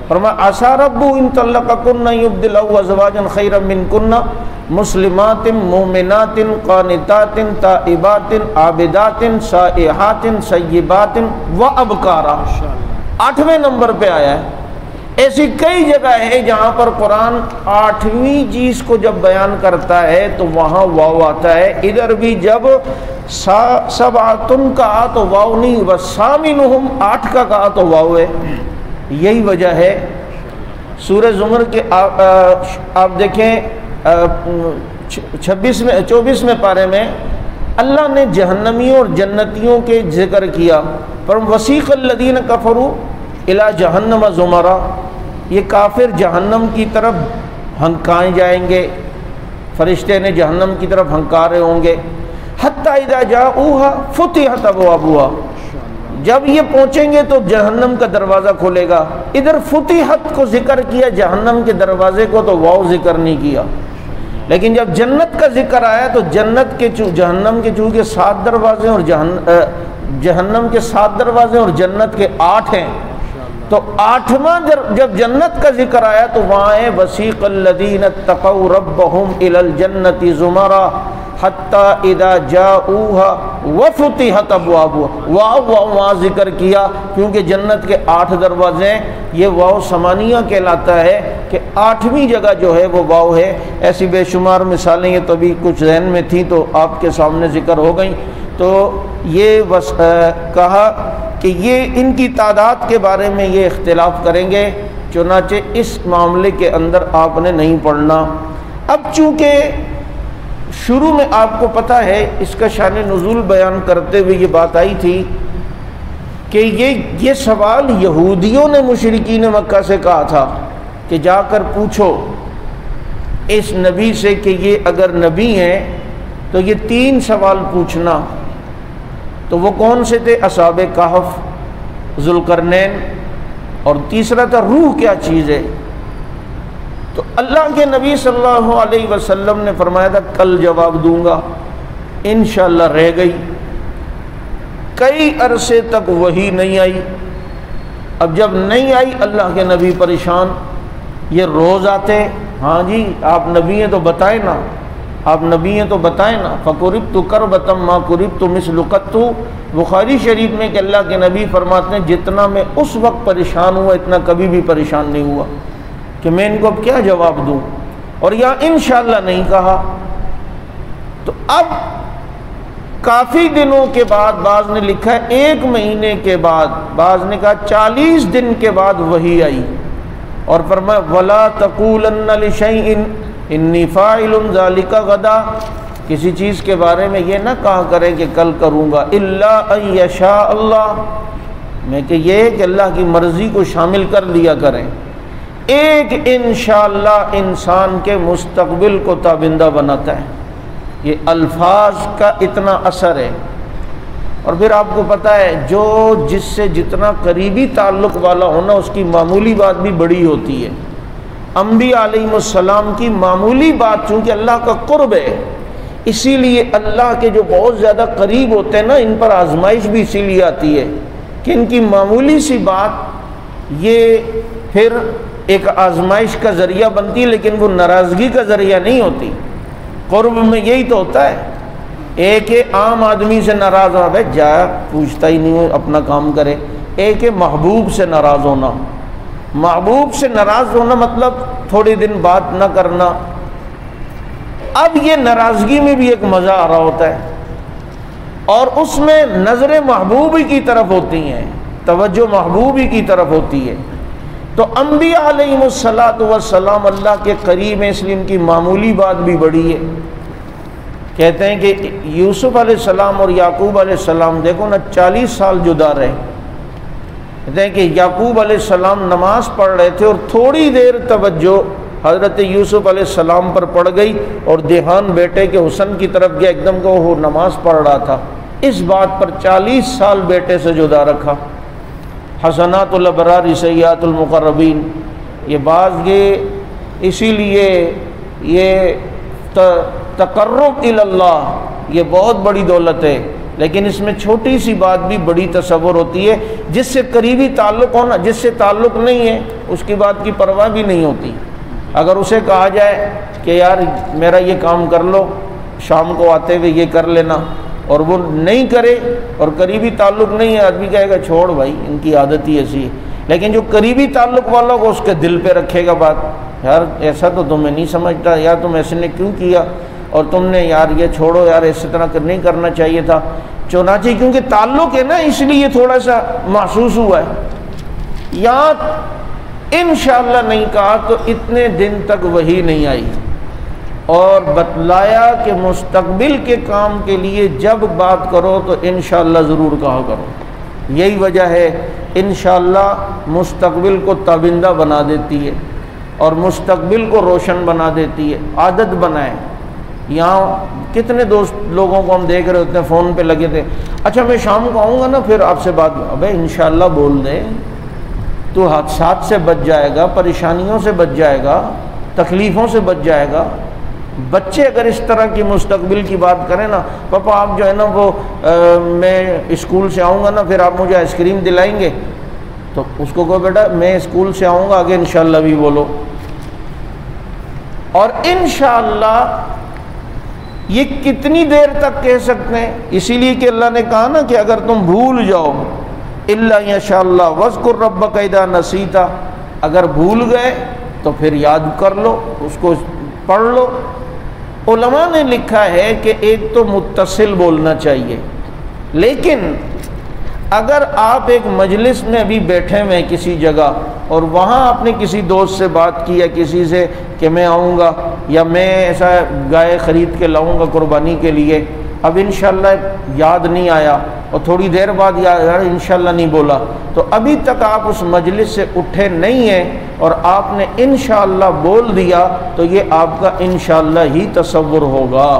فرمایا عسیٰ ربہ ان طلقکن یبدلہ ازواجا خیرا منکن مسلمات مومنات قانتات تائبات عابدات سائحات سیبات وابکارا. آٹھویں نمبر پہ آیا ہے. ایسی کئی جگہ ہے جہاں پر قرآن آٹھویں چیز کو جب بیان کرتا ہے تو وہاں واو آتا ہے. ادھر بھی جب سبعۃ کہا تو واو نہیں، وثامنہم 8 کا کہا تو واو ہے. یہی وجہ ہے سورہ زمر کے آپ دیکھیں 24ویں پارے میں اللہ نے جہنمیوں اور جنتیوں کے ذکر کیا. پر وسیق الذین کفروا الی جہنم زمرا، یہ کافر جہنم کی طرف ہنکائے جائیں گے، فرشتے نے جہنم کی طرف ہنکارے ہوں گے. حتی اذا جاؤوہا فتحت ابوابہا، جب یہ پہنچیں گے تو جہنم کا دروازہ کھلے گا. ادھر فتحت کو ذکر کیا، جہنم کے دروازے کو تو واو ذکر نہیں کیا. لیکن جب جنت کا ذکر آیا تو جنت کے جہنم کے چونکہ 7 دروازے اور جہنم کے 7 دروازے اور جنت کے 8 ہیں، تو 8واں جب جنت کا ذکر آیا تو وہاں ہے وسیق الذین اتقوا ربہم الی الجنۃ زمرا حتی اذا جاؤوها وفتحت ابوابها. واو وہاں ذکر کیا کیونکہ جنت کے 8 دروازے ہیں. یہ واو ثمانیہ کہلاتا ہے کہ 8ویں جگہ جو ہے وہ واو ہے. ایسی بے شمار مثالیں یہ تو ابھی کچھ ذہن میں تھیں تو آپ کے سامنے ذکر ہو گئیں. تو یہ کہا کہ یہ ان کی تعداد کے بارے میں یہ اختلاف کریں گے، چنانچہ اس معاملے کے اندر آپ نے نہیں پڑھنا. اب چونکہ شروع میں آپ کو پتہ ہے اس کا شان نزول بیان کرتے ہوئے یہ بات آئی تھی کہ یہ سوال یہودیوں نے مشرکین مکہ سے کہا تھا کہ جا کر پوچھو اس نبی سے کہ یہ اگر نبی ہیں تو یہ 3 سوال پوچھنا. تو وہ کون سے تھے؟ اصحاب کہف، ذوالقرنین، اور تیسرا تھا روح کیا چیز ہے. تو اللہ کے نبی صلی اللہ علیہ وسلم نے فرمایا تھا کل جواب دوں گا. انشاءاللہ رہ گئی. کئی عرصے تک وحی نہیں آئی. اب جب نہیں آئی اللہ کے نبی پریشان. یہ روز آتے، ہاں جی آپ نبی ہیں تو بتائیں نا، آپ نبی ہیں تو بتائیں نا. فَقُرِبْتُ كَرْبَةً مَا كُرِبْتُ مِثْلُ قَطُّ. بخاری شریف میں کہ اللہ کے نبی فرماتے ہیں جتنا میں اس وقت پریشان ہوا اتنا کبھی بھی پریشان نہیں ہوا کہ میں ان کو اب کیا جواب دوں. اور یہاں انشاءاللہ نہیں کہا. تو اب کافی دنوں کے بعد، بعض نے لکھا ہے 1 مہینے کے بعد، بعض نے کہا 40 دن کے بعد وحی آئی اور فرمایا وَلَا تَقُولَنَّ لِشَيْءٍ انی فاعل ذالک غدا. کسی چیز کے بارے میں یہ نہ کہا کریں کہ کل کروں گا، الا ان یشاء اللہ، میں کہ یہ کہ اللہ کی مرضی کو شامل کر لیا کریں. ایک انشاءاللہ انسان کے مستقبل کو تابندہ بناتا ہے. یہ الفاظ کا اتنا اثر ہے. اور پھر آپ کو پتہ ہے جو جس سے جتنا قریبی تعلق والا ہونا اس کی معمولی بات بھی بڑی ہوتی ہے۔ انبیاء علیہم السلام کی معمولی بات چونکہ اللہ کا قرب ہے، اسی لیے اللہ کے جو بہت زیادہ قریب ہوتے ہیں نا، ان پر آزمائش بھی اسی لیے آتی ہے کہ ان کی معمولی سی بات یہ پھر ایک آزمائش کا ذریعہ بنتی ہے، لیکن وہ ناراضگی کا ذریعہ نہیں ہوتی۔ قرب میں یہی تو ہوتا ہے، ایک عام آدمی سے ناراض ہونا، بھائی جا پوچھتا ہی نہیں ہو، اپنا کام کرے۔ ایک محبوب سے ناراض ہونا، محبوب سے ناراض ہونا مطلب تھوڑے دن بات نہ کرنا۔ اب یہ ناراضگی میں بھی ایک مزہ آ رہا ہوتا ہے، اور اس میں نظر محبوب ہی کی طرف ہوتی ہیں، توجہ محبوب ہی کی طرف ہوتی ہے۔ تو انبیاء علیہم السلام اللہ کے قریب ہیں، اس لیے ان کی معمولی بات بھی بڑی ہے۔ کہتے ہیں کہ یوسف علیہ السلام اور یعقوب علیہ السلام دیکھو نا 40 سال جدا رہے۔ کہتے ہیں کہ یعقوب علیہ السلام نماز پڑھ رہے تھے اور تھوڑی دیر توجہ حضرت یوسف علیہ السلام پر پڑ گئی اور دھیان بیٹے کے حسن کی طرف گیا، ایک دم کو وہ نماز پڑھ رہا تھا۔ اس بات پر 40 سال بیٹے سے جدا رکھا۔ حسنات الابرار سیئات المقربین، یہ بات یہ اسی لیے یہ تقرب الی اللہ یہ بہت بڑی دولت ہے، لیکن اس میں چھوٹی سی بات بھی بڑی تصور ہوتی ہے۔ جس سے قریبی تعلق ہونا، جس سے تعلق نہیں ہے اس کی بات کی پرواہ بھی نہیں ہوتی۔ اگر اسے کہا جائے کہ یار میرا یہ کام کر لو، شام کو آتے ہوئے یہ کر لینا، اور وہ نہیں کرے اور قریبی تعلق نہیں ہے، آدمی کہے گا چھوڑ بھائی ان کی عادت ہی ایسی ہے۔ لیکن جو قریبی تعلق والا کو اس کے دل پہ رکھے گا بات، یار ایسا تو تمہیں نہیں سمجھتا، یار تم ایسے نے کیوں کیا، اور تم نے یار یہ چھوڑو، یار اس طرح نہیں کرنا چاہیے تھا۔ چنانچہ کیونکہ تعلق ہے نا، اس لیے یہ تھوڑا سا محسوس ہوا ہے۔ یا انشاءاللہ نہیں کہا تو اتنے دن تک وحی نہیں آئی، اور بتلایا کہ مستقبل کے کام کے لیے جب بات کرو تو انشاءاللہ ضرور کہا کرو۔ یہی وجہ ہے انشاءاللہ مستقبل کو تابندہ بنا دیتی ہے اور مستقبل کو روشن بنا دیتی ہے۔ عادت بنائیں۔ یہاں کتنے دوست لوگوں کو ہم دیکھ رہے ہوتے ہیں فون پہ لگے تھے، اچھا میں شام کو آؤں گا نا پھر آپ سے بات، ابے انشاءاللہ بول دے، تو حادثات سے بچ جائے گا، پریشانیوں سے بچ جائے گا، تکلیفوں سے بچ جائے گا۔ بچے اگر اس طرح کی مستقبل کی بات کریں نا، پاپا آپ جو ہے نا وہ میں اسکول سے آؤں گا نا پھر آپ مجھے آئس کریم دلائیں گے، تو اس کو کہو بیٹا میں اسکول سے آؤں گا، آگے انشاءاللہ بھی بولو۔ اور انشاءاللہ یہ کتنی دیر تک کہہ سکتے ہیں؟ اسی لیے کہ اللہ نے کہا نا کہ اگر تم بھول جاؤ الا یشاء اللہ واذکر ربک اذا نسیت، اگر بھول گئے تو پھر یاد کر لو، اس کو پڑھ لو۔ علماء نے لکھا ہے کہ ایک تو متصل بولنا چاہیے، لیکن اگر آپ ایک مجلس میں ابھی بیٹھے ہوئے کسی جگہ اور وہاں آپ نے کسی دوست سے بات کی یا کسی سے کہ میں آؤں گا یا میں ایسا گائے خرید کے لاؤں گا قربانی کے لیے، اب انشاءاللہ یاد نہیں آیا اور تھوڑی دیر بعد یار انشاءاللہ نہیں بولا، تو ابھی تک آپ اس مجلس سے اٹھے نہیں ہیں اور آپ نے انشاءاللہ بول دیا تو یہ آپ کا انشاءاللہ ہی تصور ہوگا۔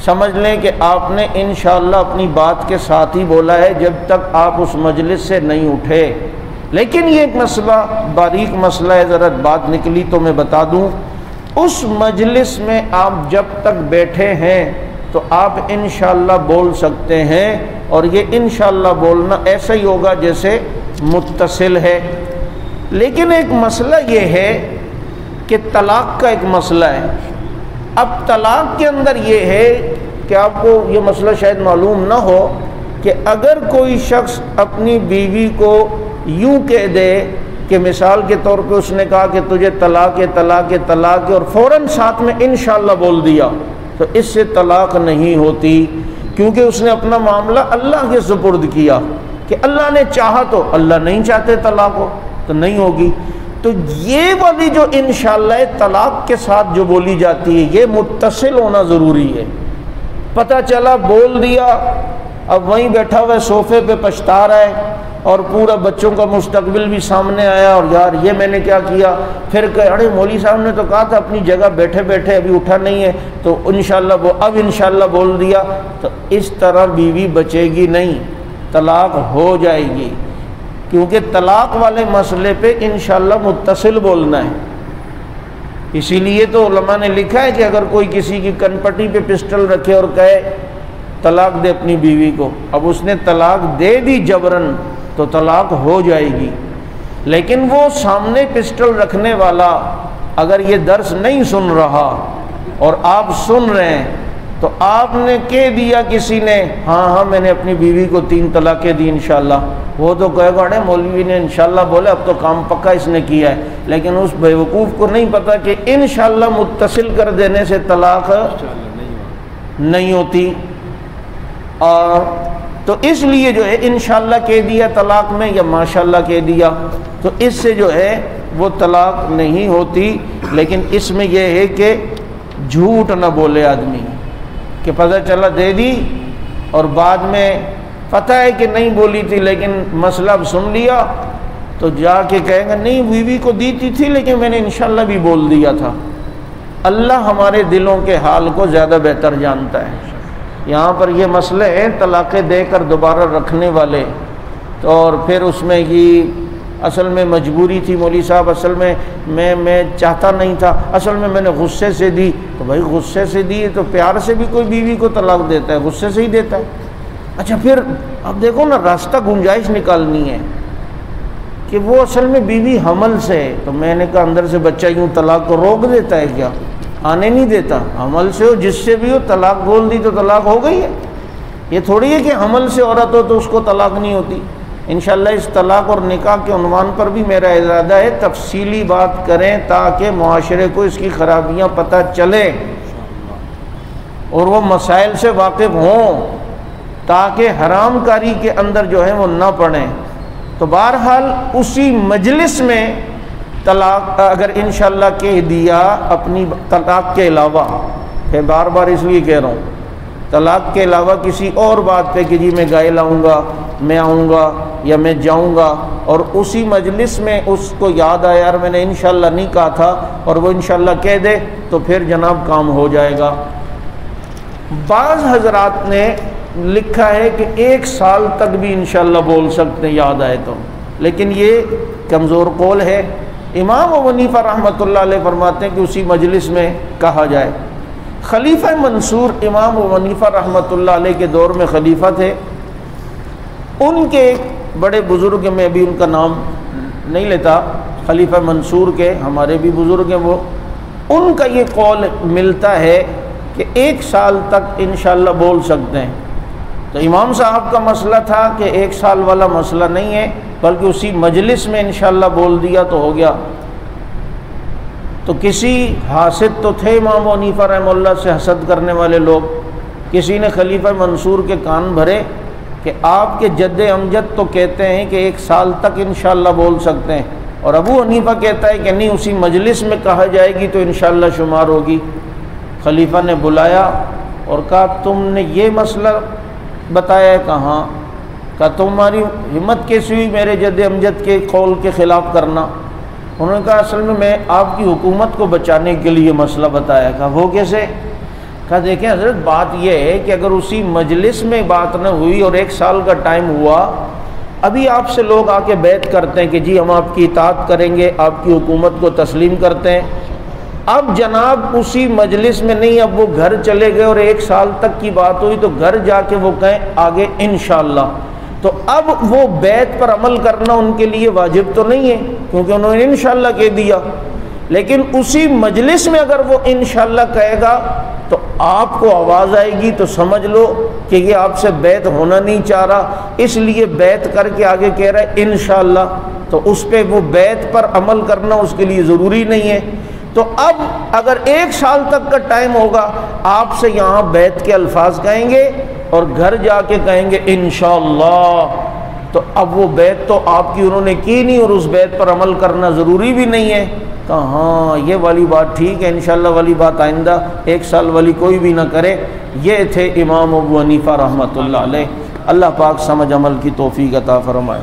سمجھ لیں کہ آپ نے انشاءاللہ اپنی بات کے ساتھ ہی بولا ہے جب تک آپ اس مجلس سے نہیں اٹھے۔ لیکن یہ ایک مسئلہ، باریک مسئلہ ہے، ذرا بات نکلی تو میں بتا دوں، اس مجلس میں آپ جب تک بیٹھے ہیں تو آپ انشاءاللہ بول سکتے ہیں، اور یہ انشاءاللہ بولنا ایسا ہی ہوگا جیسے متصل ہے۔ لیکن ایک مسئلہ یہ ہے کہ طلاق کا ایک مسئلہ ہے۔ اب طلاق کے اندر یہ ہے کہ آپ کو یہ مسئلہ شاید معلوم نہ ہو کہ اگر کوئی شخص اپنی بیوی کو یوں کہہ دے کہ مثال کے طور پہ اس نے کہا کہ تجھے طلاق ہے طلاق ہے طلاق ہے، اور فوراً ساتھ میں انشاءاللہ بول دیا، تو اس سے طلاق نہیں ہوتی، کیونکہ اس نے اپنا معاملہ اللہ کے سپرد کیا کہ اللہ نے چاہا تو، اللہ نہیں چاہتے طلاق ہو تو نہیں ہوگی۔ تو یہ والی جو انشاءاللہ طلاق کے ساتھ جو بولی جاتی ہے یہ متصل ہونا ضروری ہے۔ پتہ چلا بول دیا، اب وہیں بیٹھا ہوا صوفے پہ پچھتا رہا ہے اور پورا بچوں کا مستقبل بھی سامنے آیا، اور یار یہ میں نے کیا کیا، پھر کہ ارے مولوی صاحب نے تو کہا تھا اپنی جگہ بیٹھے بیٹھے، ابھی اٹھا نہیں ہے تو انشاءاللہ وہ اب انشاءاللہ بول دیا، تو اس طرح بیوی بچے گی نہیں، طلاق ہو جائے گی، کیونکہ طلاق والے مسئلے پہ انشاءاللہ متصل بولنا ہے۔ اسی لیے تو علماء نے لکھا ہے کہ اگر کوئی کسی کی کن پٹی پہ پسٹل رکھے اور کہے طلاق دے اپنی بیوی کو، اب اس نے طلاق دے دی جبرن تو طلاق ہو جائے گی، لیکن وہ سامنے پسٹل رکھنے والا اگر یہ درس نہیں سن رہا اور آپ سن رہے ہیں تو آپ نے کہہ دیا کسی نے ہاں میں نے اپنی بیوی کو 3 طلاقیں دی انشاءاللہ، وہ تو کہے گا ارے مولوی نے انشاءاللہ بولے اب تو کام پکا اس نے کیا ہے، لیکن اس بیوقوف کو نہیں پتا کہ انشاءاللہ متصل کر دینے سے طلاق نہیں ہوتی۔ اور تو اس لیے جو ہے انشاءاللہ کہہ دیا طلاق میں یا ماشاءاللہ کہہ دیا تو اس سے جو ہے وہ طلاق نہیں ہوتی، لیکن اس میں یہ ہے کہ جھوٹ نہ بولے آدمی کہ پتہ چلا دے دی اور بعد میں پتہ ہے کہ نہیں بولی تھی لیکن مسئلہ اب سن لیا تو جا کے کہیں گا نہیں بیوی کو دیتی تھی لیکن میں نے انشاءاللہ بھی بول دیا تھا۔ اللہ ہمارے دلوں کے حال کو زیادہ بہتر جانتا ہے۔ یہاں پر یہ مسئلے ہیں طلاقیں دے کر دوبارہ رکھنے والے، تو اور پھر اس میں یہ اصل میں مجبوری تھی مولوی صاحب، اصل میں چاہتا نہیں تھا، اصل میں نے غصے سے دی، تو بھائی غصے سے دی تو پیار سے بھی کوئی بیوی کو طلاق دیتا ہے، غصے سے ہی دیتا ہے۔ اچھا پھر اب دیکھو نا راستہ گنجائش نکالنی ہے کہ وہ اصل میں بیوی حمل سے ہے، تو میں نے کہا اندر سے بچہ یوں طلاق کو روک دیتا ہے کیا؟ آنے نہیں دیتا، حمل سے ہو جس سے بھی ہو طلاق بول دی تو طلاق ہو گئی ہے۔ یہ تھوڑی ہے کہ حمل سے عورت ہو تو اس کو طلاق نہیں ہوتی۔ انشاءاللہ اس طلاق اور نکاح کے عنوان پر بھی میرا ارادہ ہے تفصیلی بات کریں تاکہ معاشرے کو اس کی خرابیاں پتہ چلیں اور وہ مسائل سے واقف ہوں تاکہ حرام کاری کے اندر جو ہے وہ نہ پڑیں۔ تو بہرحال اسی مجلس میں طلاق اگر انشاءاللہ کہہ دیا اپنی طلاق کے علاوہ، پھر بار بار اس لیے کہہ رہا ہوں طلاق کے علاوہ کسی اور بات پہ کہ جی میں گائے لاؤں گا، میں آؤں گا یا میں جاؤں گا، اور اسی مجلس میں اس کو یاد آیا یار میں نے انشاءاللہ نہیں کہا تھا اور وہ انشاءاللہ کہہ دے تو پھر جناب کام ہو جائے گا۔ بعض حضرات نے لکھا ہے کہ 1 سال تک بھی انشاءاللہ بول سکتے ہیں یاد آئے تو، لیکن یہ کمزور قول ہے۔ امام ابو حنیفہ رحمۃ اللہ علیہ فرماتے ہیں کہ اسی مجلس میں کہا جائے۔ خلیفہ منصور امام ابو حنیفہ رحمۃ اللہ علیہ کے دور میں خلیفہ تھے، ان کے ایک بڑے بزرگ میں ابھی ان کا نام نہیں لیتا، خلیفہ منصور کے ہمارے بھی بزرگ ہیں وہ، ان کا یہ قول ملتا ہے کہ 1 سال تک انشاءاللہ بول سکتے ہیں۔ تو امام صاحب کا مسئلہ تھا کہ 1 سال والا مسئلہ نہیں ہے بلکہ اسی مجلس میں انشاءاللہ بول دیا تو ہو گیا۔ تو کسی حاسد تو تھے امام حنیفہ رحمہ اللہ سے حسد کرنے والے لوگ، کسی نے خلیفہ منصور کے کان بھرے کہ آپ کے جد امجد تو کہتے ہیں کہ 1 سال تک انشاءاللہ بول سکتے ہیں، اور ابو حنیفہ کہتا ہے کہ نہیں اسی مجلس میں کہا جائے گی تو انشاءاللہ شمار ہوگی۔ خلیفہ نے بلایا اور کہا تم نے یہ مسئلہ بتایا ہے؟ کہاں؟ کہا تمہاری ہمت کیسی ہوئی میرے جد امجد کے قول کے خلاف کرنا؟ انہوں نے کہا اصل میں آپ کی حکومت کو بچانے کے لیے مسئلہ بتایا۔ کہا وہ کیسے؟ کہا دیکھیں حضرت بات یہ ہے کہ اگر اسی مجلس میں بات نہ ہوئی اور 1 سال کا ٹائم ہوا، ابھی آپ سے لوگ آ کے بیعت کرتے ہیں کہ جی ہم آپ کی اطاعت کریں گے، آپ کی حکومت کو تسلیم کرتے ہیں، اب جناب اسی مجلس میں نہیں، اب وہ گھر چلے گئے اور 1 سال تک کی بات ہوئی تو گھر جا کے وہ کہیں آگے انشاءاللہ، تو اب وہ بیعت پر عمل کرنا ان کے لیے واجب تو نہیں ہے کیونکہ انہوں نے انشاءاللہ کہہ دیا، لیکن اسی مجلس میں اگر وہ انشاءاللہ کہے گا تو آپ کو آواز آئے گی تو سمجھ لو کہ یہ آپ سے بیعت ہونا نہیں چاہ رہا، اس لیے بیعت کر کے آگے کہہ رہا ہے انشاءاللہ، تو اس پہ وہ بیعت پر عمل کرنا اس کے لیے ضروری نہیں ہے۔ تو اب اگر 1 سال تک کا ٹائم ہوگا آپ سے یہاں بیعت کے الفاظ کہیں گے اور گھر جا کے کہیں گے انشاءاللہ، تو اب وہ بیعت تو آپ کی انہوں نے کی نہیں اور اس بیعت پر عمل کرنا ضروری بھی نہیں ہے۔ کہ ہاں یہ والی بات ٹھیک ہے، انشاءاللہ والی بات آئندہ 1 سال والی کوئی بھی نہ کرے۔ یہ تھے امام ابو حنیفہ رحمۃ اللہ علیہ۔ اللہ پاک سمجھ عمل کی توفیق عطا فرمائے۔